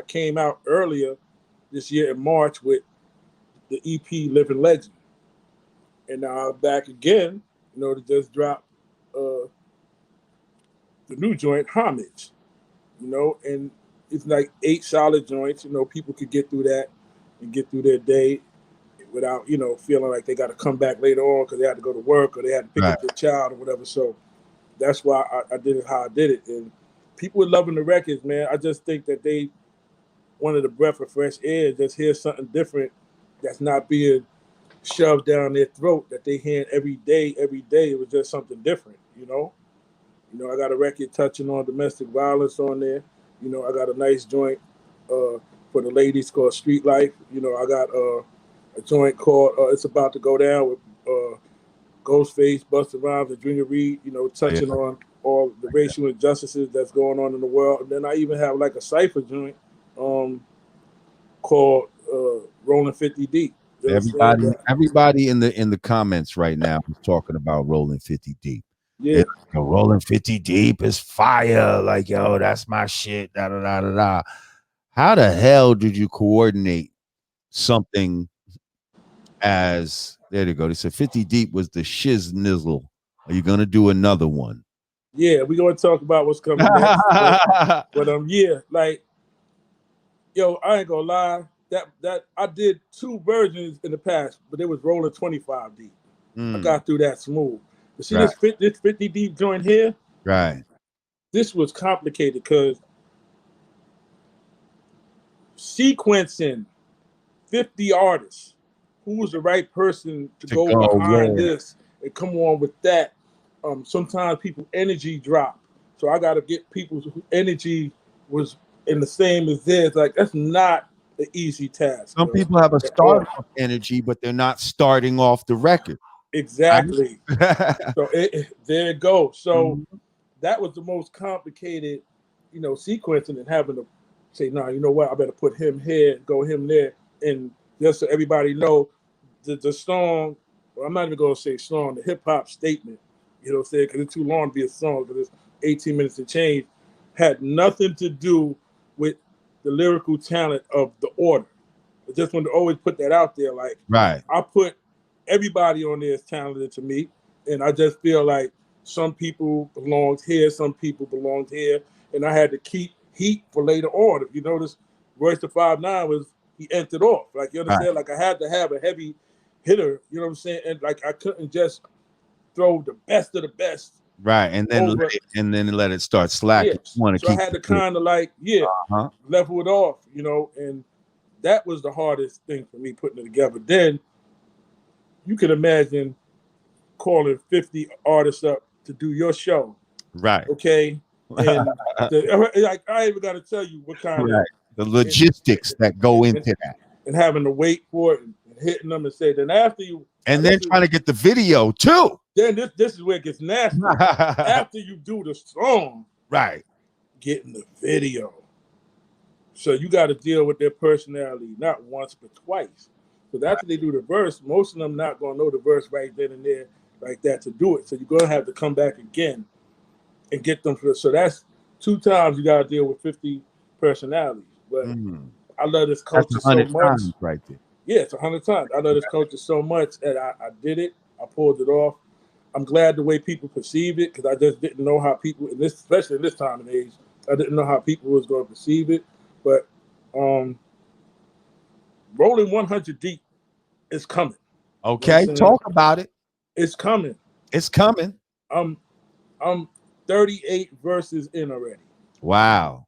I came out earlier this year in March with the EP Living Legend. And now I'm back again, to just drop the new joint, Homage, and it's like 8 solid joints. People could get through that and get through their day without, feeling like they got to come back later on because they had to go to work or they had to pick up their child or whatever. So that's why I did it how I did it. And people are loving the records, man. I just think that they wanted a breath of fresh air, just hear something different that's not being shoved down their throat that they hear every day. It was just something different, I got a record touching on domestic violence on there. I got a nice joint for the ladies called Street Life. I got a joint called It's About to Go Down with Ghostface, Busta Rhymes, and Junior Reed, touching on all the racial injustices that's going on in the world. And then I even have like a cypher joint called Rolling 50 Deep. Everybody in the comments right now is talking about Rolling 50 Deep. Yeah, Rolling 50 Deep is fire. Like, yo, that's my shit. Da da da da da. How the hell did you coordinate something as there you go? They said 50 Deep was the shiz nizzle. Are you gonna do another one? Yeah, we're gonna talk about what's coming next. but yeah, like, yo, I ain't gonna lie. That I did 2 versions in the past, but it was Rolling 25 Deep. I got through that smooth. But see this 50 Deep joint here? Right. This was complicated because sequencing 50 artists, who was the right person to go behind this and come on with that? Sometimes people's energy drop. So I got to get people's energy was in the same as theirs. Like, that's not an easy task. Some people have a start off energy, but they're not starting off the record. Exactly. So there it goes. So that was the most complicated, sequencing, and having to say, nah, you know what, I better put him here, go him there. And just so everybody know, the song, well, I'm not even going to say song, the hip-hop statement, what I'm saying, because it's too long to be a song, because it's 18 minutes to change, had nothing to do with the lyrical talent of the order. I just want to always put that out there. Like, I put everybody on there is talented to me, and I just feel like some people belonged here, some people belonged here, and I had to keep heat for later on. If you notice, Royce the 5'9" was, he entered off. Like, you understand? Like, I had to have a heavy hitter, you know what I'm saying? And like, I couldn't just throw the best of the best. Right, and then let it start slacking. Yeah. So I had to kind of like, level it off, and that was the hardest thing for me, putting it together. Then you can imagine calling 50 artists up to do your show. Right. Okay. And like, I even got to tell you what kind of the logistics that go into that. And having to wait for it and hitting them and say, then after you. And then trying to get the video too. Then this is where it gets nasty. After you do the song. Right. Getting the video. So you got to deal with their personality, not once, but twice. Because after they do the verse, most of them not going to know the verse right then and there like that to do it. So you're going to have to come back again and get them. So that's 2 times you got to deal with 50 personalities. But I love this culture so much. Right there. Yeah, it's 100 times. I love this culture so much that I did it. I pulled it off. I'm glad the way people perceive it, because I just didn't know how people, especially in this time and age, I didn't know how people was going to perceive it. But Rolling 100 Deep is coming. Okay, talk about it. It's coming. It's coming. I'm 38 verses in already. Wow.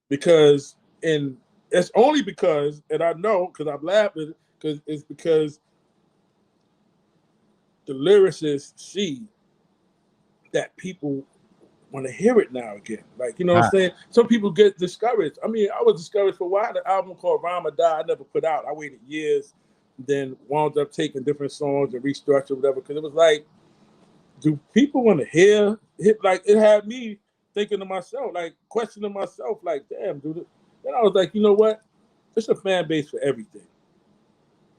Because it's only because, and I know because I'm laughing, because the lyricists see that people want to hear it now again. Like, you know what I'm saying? Some people get discouraged. I mean, I was discouraged for a while. The album called Ramadan, I never put out. I waited years, then wound up taking different songs and restructured whatever, because it was like, do people want to hear it? Like, it had me thinking to myself, like, questioning myself, like, damn, dude. Then I was like, you know what? It's a fan base for everything.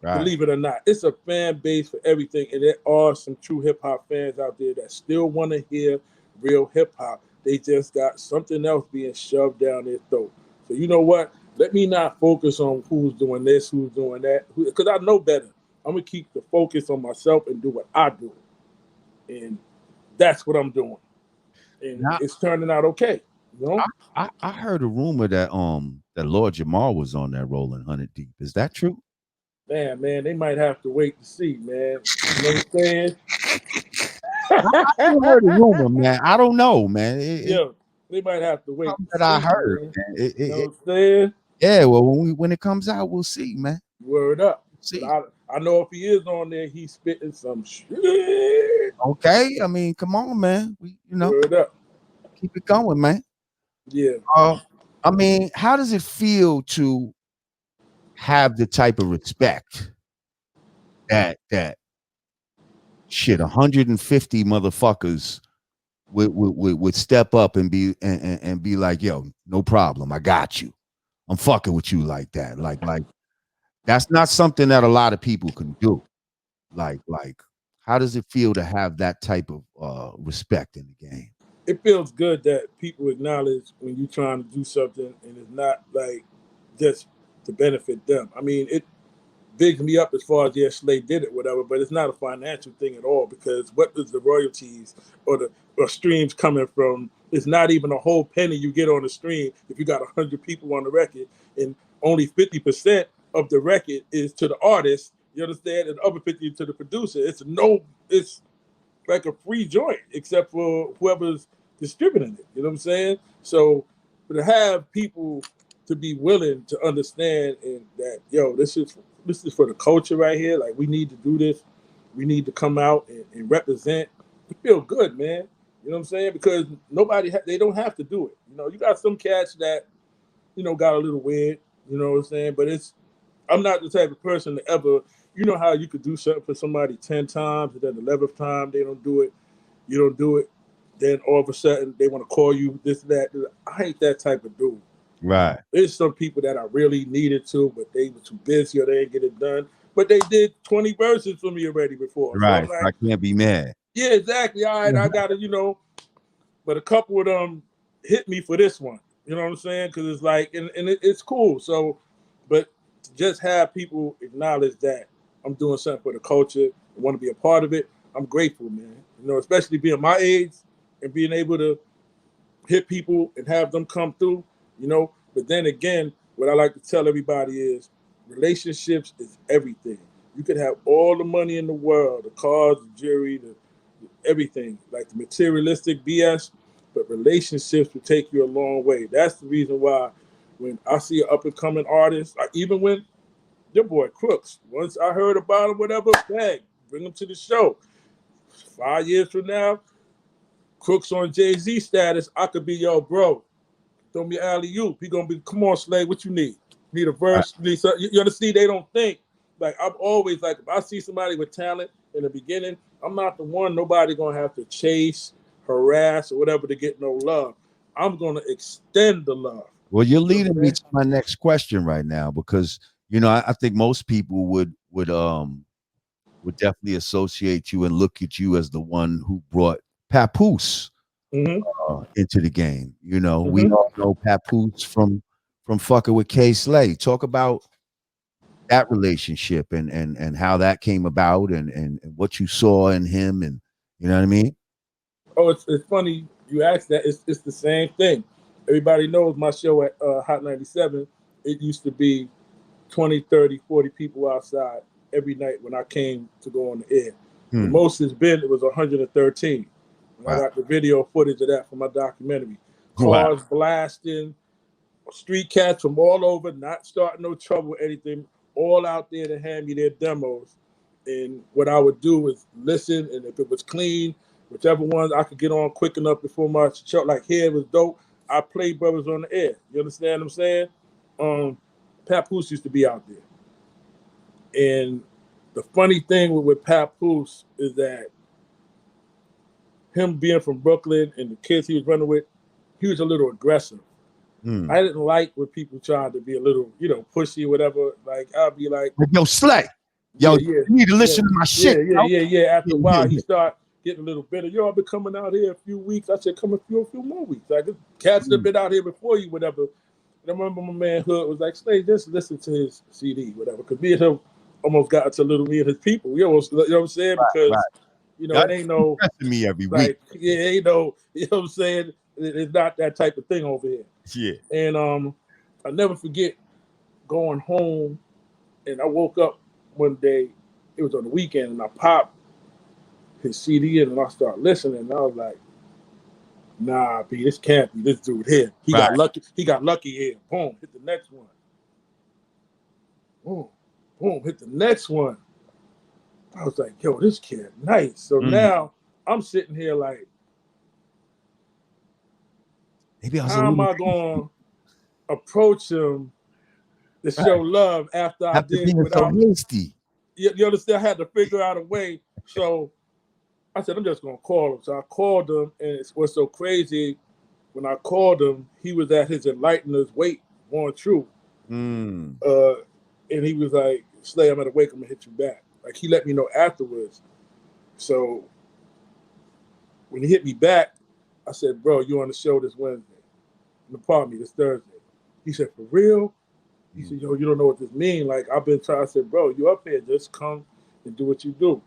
Right. Believe it or not, it's a fan base for everything. And there are some true hip-hop fans out there that still want to hear real hip-hop. They just got something else being shoved down their throat. So you know what? Let me not focus on who's doing this, who's doing that, because I know better. I'm gonna keep the focus on myself and do what I do, and that's what I'm doing, and Now, it's turning out okay. You know, I heard a rumor that Lord Jamar was on that Rolling 100 Deep. Is that true? man, they might have to wait to see, man. You know what I'm saying? I heard a rumor, man. I don't know, man. It's Yeah, they might have to wait something to that I see, heard, man. man. You know what I'm saying? Yeah, well, when it comes out, we'll see, man. Word up. But See. I know if he is on there, he's spitting some shit. Okay. I mean, come on, man. We, Word up. keep it going, man. Yeah. Uh, I mean, how does it feel to have the type of respect that shit 150 motherfuckers would step up and be like, yo, no problem, I got you. I'm fucking with you like that. Like that's not something that a lot of people can do. Like, how does it feel to have that type of respect in the game? It feels good that people acknowledge when you're trying to do something and it's not like just to benefit them. I mean, it bigs me up as far as yeah, Slay did it, whatever, but it's not a financial thing at all because what is the royalties or the or streams coming from? It's not even a whole penny you get on the stream if you got 100 people on the record and only 50% of the record is to the artist. You understand? And the other 50 to the producer. It's like a free joint, except for whoever's distributing it. You know what I'm saying? So to have people to be willing to understand and that yo, this is for the culture right here. Like we need to do this. We need to come out and represent. You feel good, man. You know what I'm saying? Because they don't have to do it. You know, you got some cats that got a little weird. You know what I'm saying? But I'm not the type of person to ever, how you could do something for somebody 10 times and then the 11th time they don't do it, you don't do it. Then all of a sudden they want to call you this, that. I ain't that type of dude. Right. There's some people that I really needed to, but they were too busy or they didn't get it done. But they did 20 verses for me already before. So Right. I'm like, I can't be mad. yeah, exactly. All right, I got to, but a couple of them hit me for this one. You know what I'm saying? Because it's like, and it's cool. So, but to just have people acknowledge that I'm doing something for the culture, want to be a part of it, I'm grateful, man. Especially being my age and being able to hit people and have them come through. But then again, what I like to tell everybody is relationships is everything. You could have all the money in the world, the cars, the jewelry, everything, like the materialistic BS, but relationships will take you a long way. That's the reason why when I see an up and coming artist, even when your boy Crooks, once I heard about him, whatever, bang, bring him to the show. 5 years from now, Crooks on Jay-Z status, I could be, yo, bro, throw me alley oop. He gonna be, come on, Slay, what you need? Need a verse? Need something? You understand? They don't think. Like I'm always like, if I see somebody with talent in the beginning, I'm not the one nobody gonna have to chase, harass, or whatever to get no love. I'm gonna extend the love. Well, you're leading me to my next question right now because I think most people would definitely associate you and look at you as the one who brought Papoose into the game. We all know Papoose from fucking with K Slay. Talk about that relationship and how that came about and what you saw in him and you know what I mean? Oh, it's funny you asked that. It's the same thing. Everybody knows my show at Hot 97. It used to be 20, 30, 40 people outside every night when I came to go on the air. The most it was 113. And I got the video footage of that for my documentary. Cars blasting, street cats from all over, not starting no trouble, anything, all out there to hand me their demos. And what I would do is listen, and if it was clean, whichever ones I could get on quick enough before my show, like here it was dope, I played brothers on the air. You understand what I'm saying? Papoose used to be out there. And the funny thing with Papoose is that him being from Brooklyn and the kids he was running with, he was a little aggressive. I didn't like when people tried to be a little, pushy or whatever. Like, I'll be like, yo, Slay. Yo, you need to listen to my shit. Yeah. After a while, he started getting a little bitter. Yo, I've been coming out here a few weeks. I said, come a few more weeks. Like, cats have been out here before you, whatever. And I remember my man Hood was like, "Stay, just listen to his CD, whatever." Because me and him almost got into Little Me and his people. We almost, you know what I'm saying? Because Right. it ain't no Impressing me every week. like, yeah, ain't no, you know what I'm saying? It's not that type of thing over here. Yeah. And I never forget going home, and I woke up one day. It was on the weekend, and I popped his CD in, and I started listening. And I was like, "Nah, B, this can't be this dude here. He Right. got lucky. He got lucky here. Boom, hit the next one. Boom, boom, hit the next one." I was like, "Yo, this kid, nice." So now I'm sitting here like, Maybe I was a how am little I going to approach him to show love after I after did being so without? hasty. You understand? I had to figure out a way. So I said, I'm just going to call him. So I called him, and it was so crazy. When I called him, he was at his enlightener's wake, going through. Mm. And he was like, "Slay, I'm going to wake him and hit you back." Like, he let me know afterwards. So when he hit me back, I said, "Bro, you on the show this Wednesday?" No, pardon me, this Thursday. He said, "For real?" He said, "Yo, you don't know what this means. Like, I've been trying." I said, "Bro, you up here, just come and do what you do."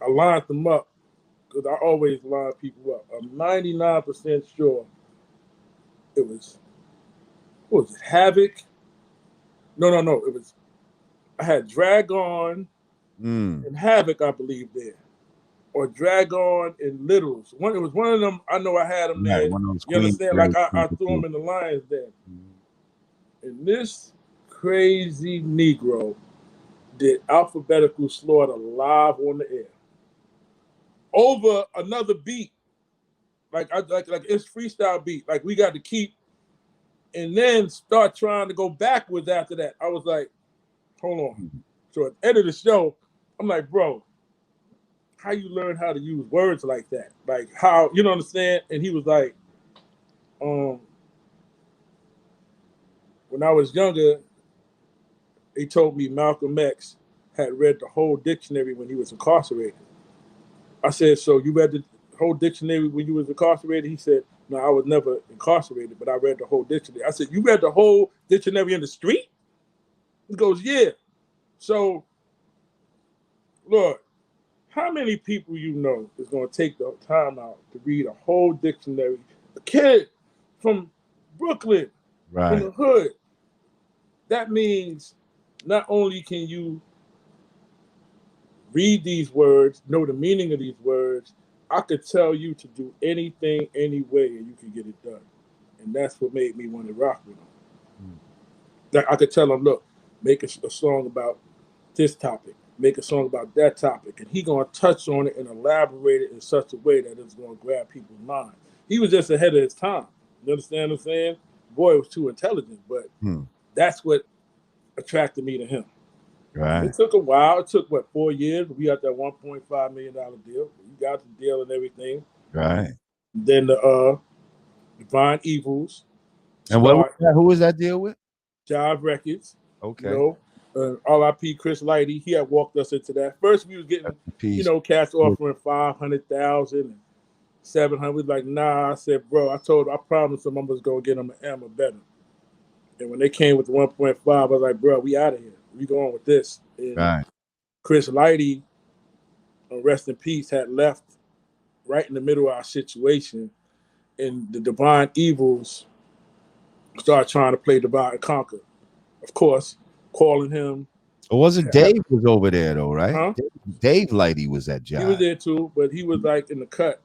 I lined them up because I always line people up. I'm 99% sure it was, what was it, Havoc? No. It was, I had Dragon and Havoc, I believe, there. Or Dragon and Littles. It was one of them. I know I had them Right. there. One of those You understand? Like, I threw queens. them in the Lions there. And this crazy Negro did alphabetical slaughter live on the air over another beat. Like it's freestyle beat. Like, we got to keep, and then start trying to go backwards after that. I was like, hold on. So at the end of the show, I'm like, bro, how you learn how to use words like that? Like, how, you know what I'm saying? And he was like, when I was younger, they told me Malcolm X had read the whole dictionary when he was incarcerated. I said, "So you read the whole dictionary when you was incarcerated?" He said, "No, I was never incarcerated, but I read the whole dictionary." I said, "You read the whole dictionary in the street?" He goes, "Yeah." So, Lord, how many people you know is going to take the time out to read a whole dictionary? A kid from Brooklyn, in the hood. That means not only can you read these words, know the meaning of these words, I could tell you to do anything, any way, and you can get it done. And that's what made me want to rock with them. Like, I could tell them, look, make a song about this topic, make a song about that topic, and he gonna touch on it and elaborate it in such a way that it's gonna grab people's mind. He was just ahead of his time. You understand what I'm saying? Boy was too intelligent, but that's what attracted me to him. Right. It took a while. It took, what, 4 years? We got that $1.5 million deal. We got the deal and everything. Right. Then the Divine Evils. And what was that? Who was that deal with? Jive Records. Okay. You know, R.I.P. Chris Lighty. He had walked us into that. First, we was getting, cats offering 500,000 and 700. Like, nah. I said, bro, I promised them I was gonna get them an M or better. And when they came with the 1.5, I was like, bro, we out of here. We going with this. And Chris Lighty, rest in peace, had left right in the middle of our situation, and the Divine Evils started trying to play Divide and Conquer. Of course, calling him. It wasn't Dave was over there though, right? Huh? Dave Lighty was at Jive. He was there too, but he was like in the cut.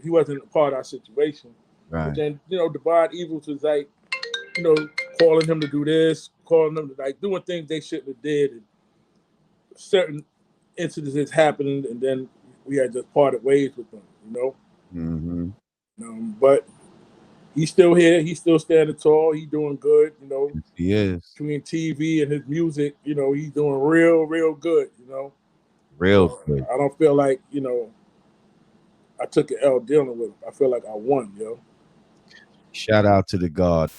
He wasn't a part of our situation. Right. But then, Divide Evils was like, calling him to do this, calling them to, like, doing things they shouldn't have did, and certain incidents happening, and then we had just parted ways with them, but he's still here. He's still standing tall. He's doing good, He is. Between TV and his music, he's doing real, real good, Real good. I don't feel like, I took an L dealing with him. I feel like I won, Shout out to the God.